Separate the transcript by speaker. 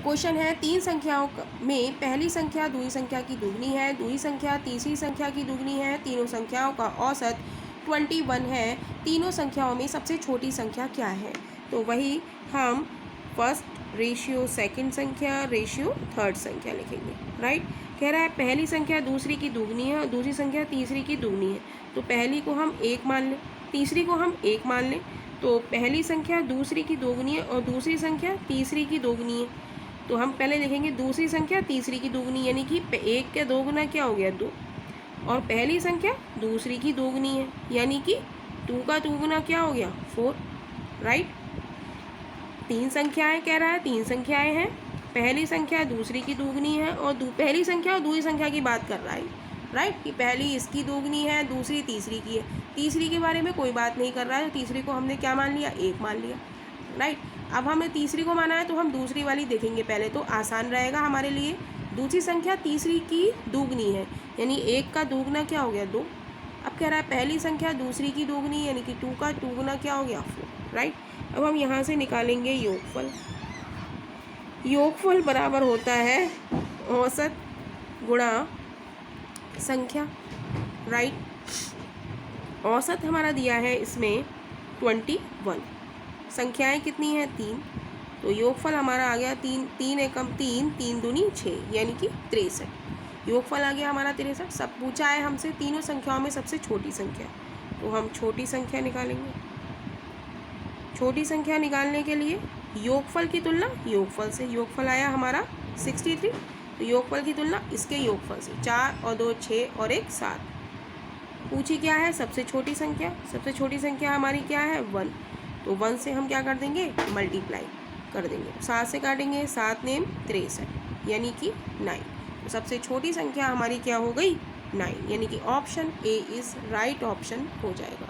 Speaker 1: Question है, तीन संख्याओं में पहली संख्या दूसरी संख्या की दुगनी है, दूसरी संख्या तीसरी संख्या की दुगनी है, तीनों संख्याओं का औसत 21 है, तीनों संख्याओं में सबसे छोटी संख्या क्या है। तो वही हम फर्स्ट रेशियो सेकंड संख्या रेशियो थर्ड संख्या लिखेंगे। राइट, कह रहा है पहली संख्या दूसरी की दुगनी है और दूसरी संख्या तीसरी की दुगनी है। तो पहली को हम 1 मान लें, तीसरी को हम 1 मान लें। तो पहली संख्या दूसरी की दोगुनी है और दूसरी संख्या तीसरी की दोगुनी है। तो हम पहले लिखेंगे दूसरी संख्या तीसरी की दोगुनी, यानी कि 1 का दोगुना क्या हो गया 2, और पहली संख्या दूसरी की दोगुनी है, यानी कि 2 का दोगुना क्या हो गया 4। राइट, तीन संख्याएं कह रहा है, तीन संख्याएं हैं, पहली संख्या दूसरी की दोगुनी है और पहली संख्या और दूसरी संख्या की बात कर रहा है। राइट, कि पहली इसकी दोगुनी है, दूसरी तीसरी की है। तीसरी के बारे में कोई बात नहीं कर रहा है, तीसरी को हमने क्या मान लिया 1 मान लिया। राइट, अब हमें तीसरी को माना है तो हम दूसरी वाली देखेंगे पहले, तो आसान रहेगा हमारे लिए। दूसरी संख्या तीसरी की दोगुनी है, यानी 1 का दोगुना क्या हो गया 2। अब कह रहा है पहली संख्या दूसरी की दोगुनी, यानी कि 2 का दोगुना क्या हो गया 4। राइट, अब हम यहाँ से निकालेंगे योगफल। योगफल बराबर होता है औसत गुणा संख्या। राइट, औसत हमारा दिया है इसमें 21, संख्याएं कितनी हैं 3, तो योगफल हमारा आ गया 3, 3 एकम 3, 3 दूनी 6, यानी कि 63। योगफल आ गया हमारा 63। सब पूछा है हमसे तीनों संख्याओं में सबसे छोटी संख्या, तो हम छोटी संख्या निकालेंगे। छोटी संख्या निकालने के लिए योगफल की तुलना योगफल से, योगफल आया हमारा 63, तो योगफल की तुलना इसके योगफल से, 4 और 2 6 और 1 7। पूछी क्या है सबसे छोटी संख्या, सबसे छोटी संख्या हमारी क्या है 1, तो 1 से हम क्या कर देंगे मल्टीप्लाई कर देंगे, 7 से काटेंगे, 7 नेम 63, यानी कि 9। तो सबसे छोटी संख्या हमारी क्या हो गई 9, यानी कि option A is right option हो जाएगा।